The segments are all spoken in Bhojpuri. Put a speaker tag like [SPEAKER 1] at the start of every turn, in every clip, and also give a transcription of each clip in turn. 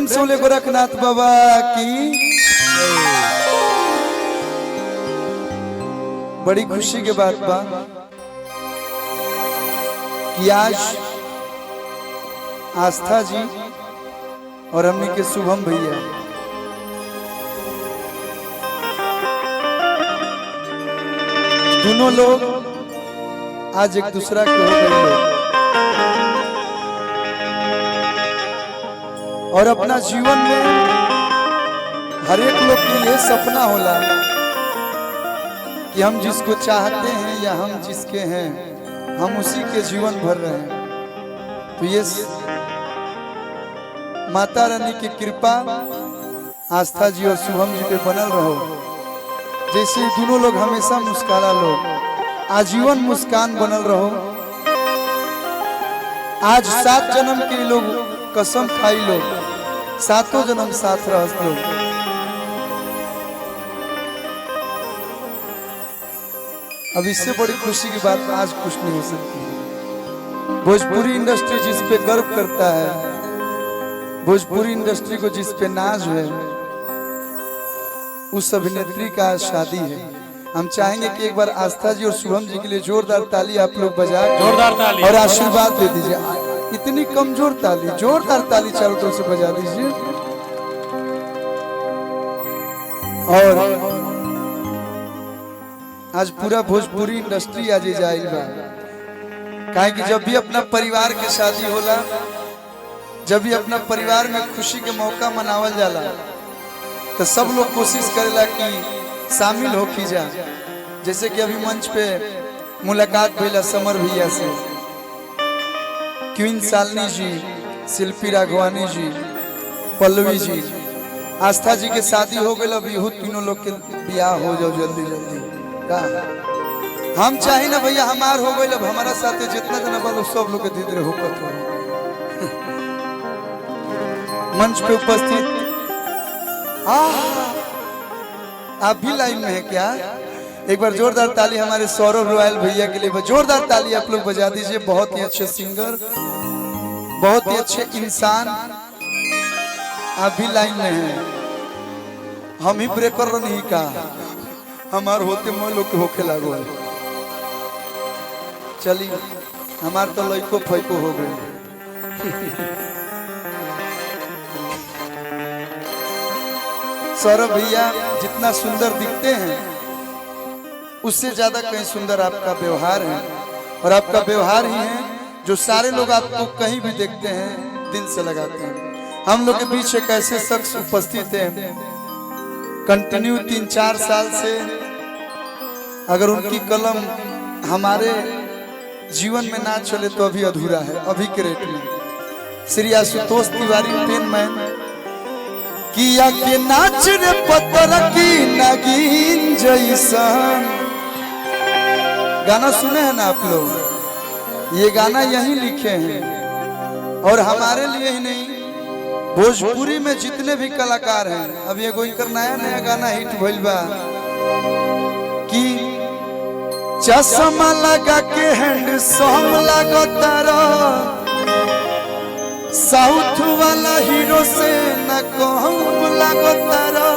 [SPEAKER 1] से बोले गोरखनाथ बाबा की। बड़ी खुशी के बात बा कि आज आस्था जी और हमने के शुभम भैया दोनों लोग आज एक दूसरा के हो गए और अपना जीवन में हर एक लोग के लिए सपना होला कि हम जिसको चाहते हैं या हम जिसके हैं हम उसी के जीवन भर रहे हैं। तो ये माता रानी की कृपा आस्था जी और शुभम जी पे बनल रहो। जैसे दोनों लोग हमेशा मुस्कुरा लोग आजीवन मुस्कान बनल रहो। आज 7 जन्म के लोग कसम खाई लोग 7 जन्म साथ रह लोग। अब इससे बड़ी खुशी की बात आज कुछ नहीं हो सकती। भोजपुरी इंडस्ट्री जिस पे गर्व करता है, भोजपुरी इंडस्ट्री को जिस पे नाज है, उस अभिनेत्री का शादी है। हम चाहेंगे कि एक बार आस्था जी और शुभम जी के लिए जोरदार ताली आप लोग बजा
[SPEAKER 2] जोरदार ताली
[SPEAKER 1] और आशीर्वाद दे दीजिए। इतनी कमजोर ताली, जोरदार ताली चारों तरफ से बजा दीजिए। और आज पूरा भोजपुरी इंडस्ट्री आज जाइल बा, काहे कि जब भी अपना परिवार के शादी होला, जब भी अपना परिवार में खुशी के मौका मनावल जाला, तो सब लोग कोशिश करेला कि शामिल हो की जा। जैसे कि अभी मंच पे मुलाकात भइला समर भैया से, क्वीन शालिनी जी, शिल्पी राघवानी जी, पल्लवी जी, आस्था जी के शादी हो गई। अब यहू तीनों लोग के ब्याह हो जाओ जल्दी जल्दी का हम चाहे ना भैया, हमार हो गई। अब हमारा साथ जितना जना बालो सब लोग के धीरे धीरे होकर हो। मंच पे उपस्थित आप भी लाइन में है क्या? एक बार जोरदार ताली हमारे सौरभ रॉयल भैया के लिए, जोरदार ताली आप लोग बजा दीजिए। बहुत ही अच्छे सिंगर, बहुत ही अच्छे इंसान, आप भी लाइन में हैं। हम ही ब्रेकर नहीं का, हमार होते मोह लोग होके लागो। चलिए हमार तो लइको फैको हो गए। सौरभ भैया जितना सुंदर दिखते हैं उससे ज्यादा कहीं सुंदर आपका व्यवहार है, और आपका व्यवहार ही है जो सारे लोग आपको कहीं भी देखते हैं दिल से लगाते हैं। हम लोग के बीच एक ऐसे शख्स उपस्थित हैं, कंटिन्यू 3-4 साल से अगर उनकी कलम हमारे जीवन में ना चले तो अभी अधूरा है। अभी के रेट में श्री आशुतोष तिवारी पेन मैन किया के नाच रे पत्थर की नगीन जैसन गाना सुने हैं ना आप लोग? ये गाना यही लिखे हैं, और हमारे लिए ही नहीं, भोजपुरी में जितने भी कलाकार हैं। अब ये कोई नया नया गाना हिट भइल बा कि चश्मा लगा के हैंडसम लगो तारा, साउथ वाला हीरो से न कम लगो तारा,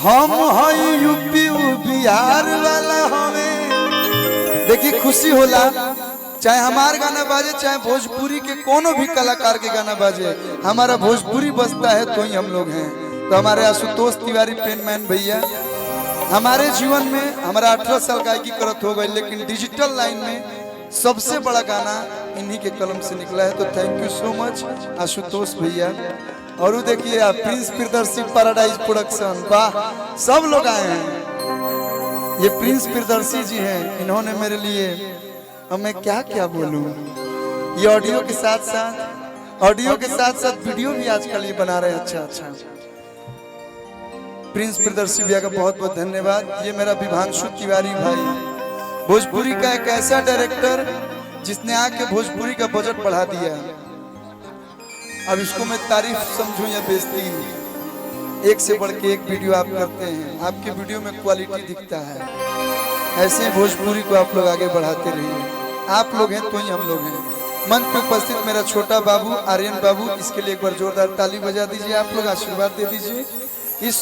[SPEAKER 1] हम है यूपी बिहार वाला हमें। देखिए खुशी होला, चाहे हमार गाना बाजे चाहे भोजपुरी के कोनो भी कलाकार के गाना बाजे, हमारा भोजपुरी बजता है तो ही हम लोग हैं। तो हमारे आशुतोष तिवारी पेनमैन भैया हमारे जीवन में, हमारा 18 साल गायकी करत हो गई, लेकिन डिजिटल लाइन में सबसे बड़ा गाना इन्हीं के कलम से निकला है। तो thank you so much Ashutosh भैया। और वो देखिए आप प्रिंस प्रियदर्शी पैराडाइज प्रोडक्शन, वाह सब लोग आए हैं। ये प्रिंस प्रियदर्शी जी हैं, इन्होंने मेरे लिए, अब मैं क्या क्या बोलूं, ये ऑडियो के साथ साथ वीडियो भी आजकल ये बना रहे हैं। अच्छा प्रिंस प्रियदर्शी भैया का बहुत बहुत धन्यवाद। ये मेरा विभांशु तिवारी भाई, भोजपुरी का एक ऐसा डायरेक्टर जिसने आके भोजपुरी का बजट बढ़ा दिया। अब इसको मैं तारीफ समझूं या बेइज्जती, एक से बढ़ के एक वीडियो आप करते हैं, आपके वीडियो में क्वालिटी दिखता है। ऐसे भोजपुरी को आप लोग आगे बढ़ाते रहिए। आप लोग हैं तो ही हम लोग हैं। मंच पे उपस्थित मेरा छोटा बाबू आर्यन बाबू, इसके लिए एक बार जोरदार ताली बजा दीजिए। आप लोग आशीर्वाद दे दीजिए। इस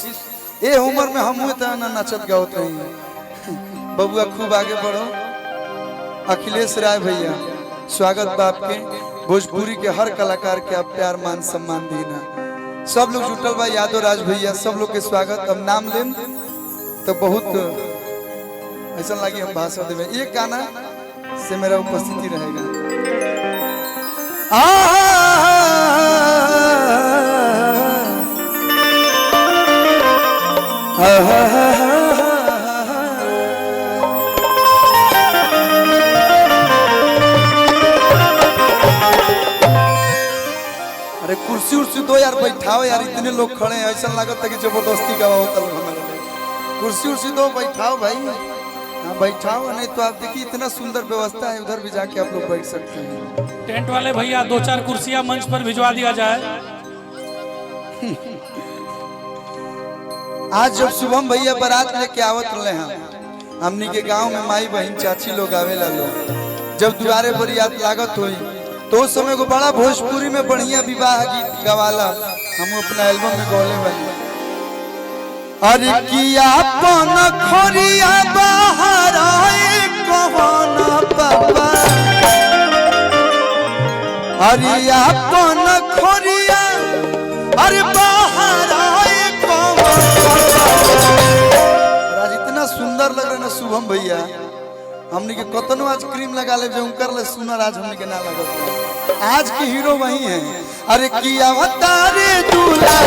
[SPEAKER 1] ये उम्र में हम हुए ना नचत गावत रही। बबुआ खूब आगे बढ़ो। अखिलेश राय भैया स्वागत बाप के, भोजपुरी के हर कलाकार के आप प्यार मान सम्मान देना। सब लोग जुटल बा, यादव राज भैया, सब लोग के स्वागत। अब नाम लें तो बहुत ऐसा लगे हम भाषण देवे। एक गाना से मेरा उपस्थिति रहेगा। अरे कुर्सी उर्सी दो यार, बैठाओ यार, इतने लोग खड़े हैं, ऐसा लगता है कि जबरदस्ती का होता है। कुर्सी उर्सी दो, बैठाओ भाई। हाँ बैठाओ, नहीं तो आप देखिए इतना सुंदर व्यवस्था है, उधर भी जाके आप लोग बैठ सकते हैं।
[SPEAKER 2] टेंट वाले भैया 2-4 कुर्सियां मंच पर भिजवा दिया जाए।
[SPEAKER 1] आज जब शुभम भैया बारात लेके आवत रहे हैं, हमनी के गांव में माई बहन चाची लोग आवेला लोग, जब दुआरे बरियात लागत हुई तो उस समय को बड़ा भोजपुरी में बढ़िया विवाह गीत गवाला हम अपना एल्बम में गौले बने। अरे किया पन खोरिया बाहर आए कहना पापा, अरे अपन खोरिया अरे बाहर आए कहना। आज इतना सुंदर लग रहा है ना शुभम भैया, हमने के कतनो आज क्रीम लगा ले जो उनकर ले सुनर आज हमने के ना लगता। आज के हीरो वही हैं। अरे किया अवतारे दूल्हा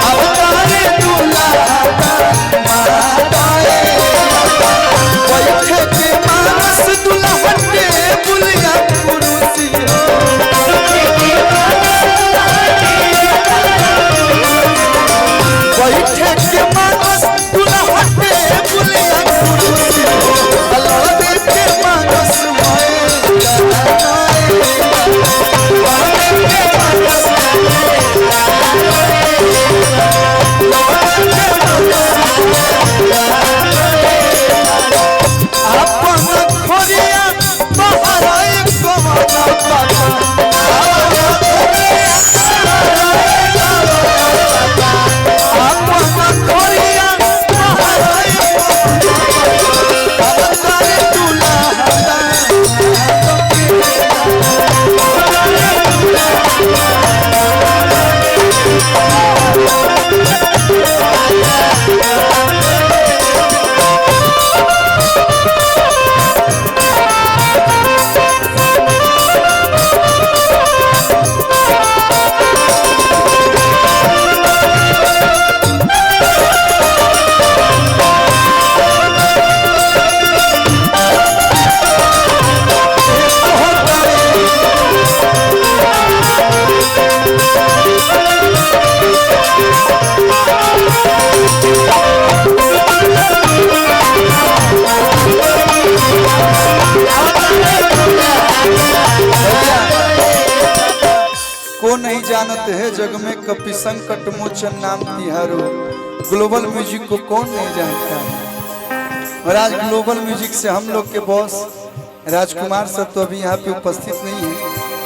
[SPEAKER 1] अवतारे दूल्हा बैठे के मानस दुल्हन के बुलिया कुर्सी हो, बैठे के मानस दुल्हन के बुलिया कुर्सी हो, अल्लाह के मानस नहीं जानते हैं जग में कपि संकट मोचन नाम तिहारो। ग्लोबल म्यूजिक को कौन नहीं जानता है। और आज ग्लोबल म्यूजिक से हम लोग के बॉस राजकुमार सर तो अभी यहाँ पे उपस्थित नहीं है,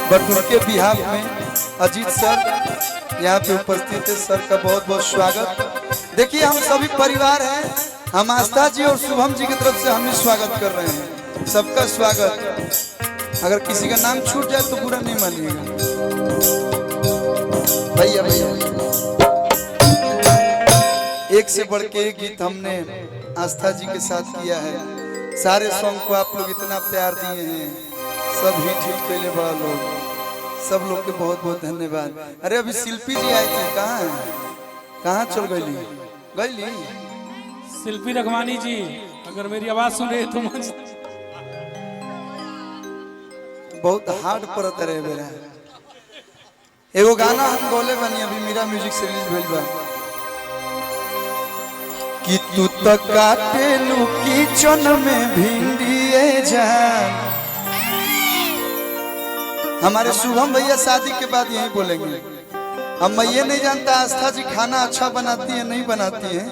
[SPEAKER 1] बट उनके बिहाफ में अजीत सर यहाँ पे उपस्थित है। सर का बहुत बहुत स्वागत। देखिए हम सभी परिवार हैं, हम आस्था जी और शुभम जी की तरफ से हम ही स्वागत कर रहे हैं। सबका स्वागत। अगर किसी का नाम छूट जाए तो बुरा नहीं मानिएगा भैया। भैया एक से बढ़ के एक गीत हमने आस्था जी के साथ किया है। सारे सॉन्ग को आप लोग इतना प्यार दिए हैं, सब हिट हिट पहले बड़ा लोग, सब लोग के बहुत बहुत धन्यवाद। अरे अभी शिल्पी जी आए थे, कहाँ है, कहाँ चल गई?
[SPEAKER 2] शिल्पी रघवानी जी अगर मेरी आवाज सुन रहे तो
[SPEAKER 1] बहुत हार्ड परत रहे मेरा। एगो गाना हम बोले बनी अभी मेरा म्यूजिक से रिलीज भइल बा कि तू तो काटे लू किचन में भिंडिए जान। हमारे शुभम भैया शादी के बाद यही बोलेंगे। हम मैं ये नहीं जानता आस्था जी खाना अच्छा बनाती है नहीं बनाती है,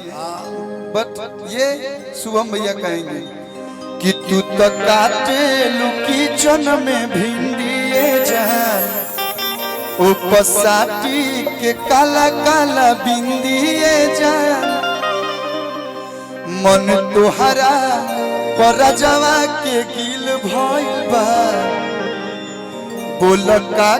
[SPEAKER 1] बट ये शुभम भैया कहेंगे कि तू तो काटे लुकी चन में भिंडिए जान उपसाटी के काला काला बिंदिए जान मन तुहरा परजवा के गिल भइल बा बोल का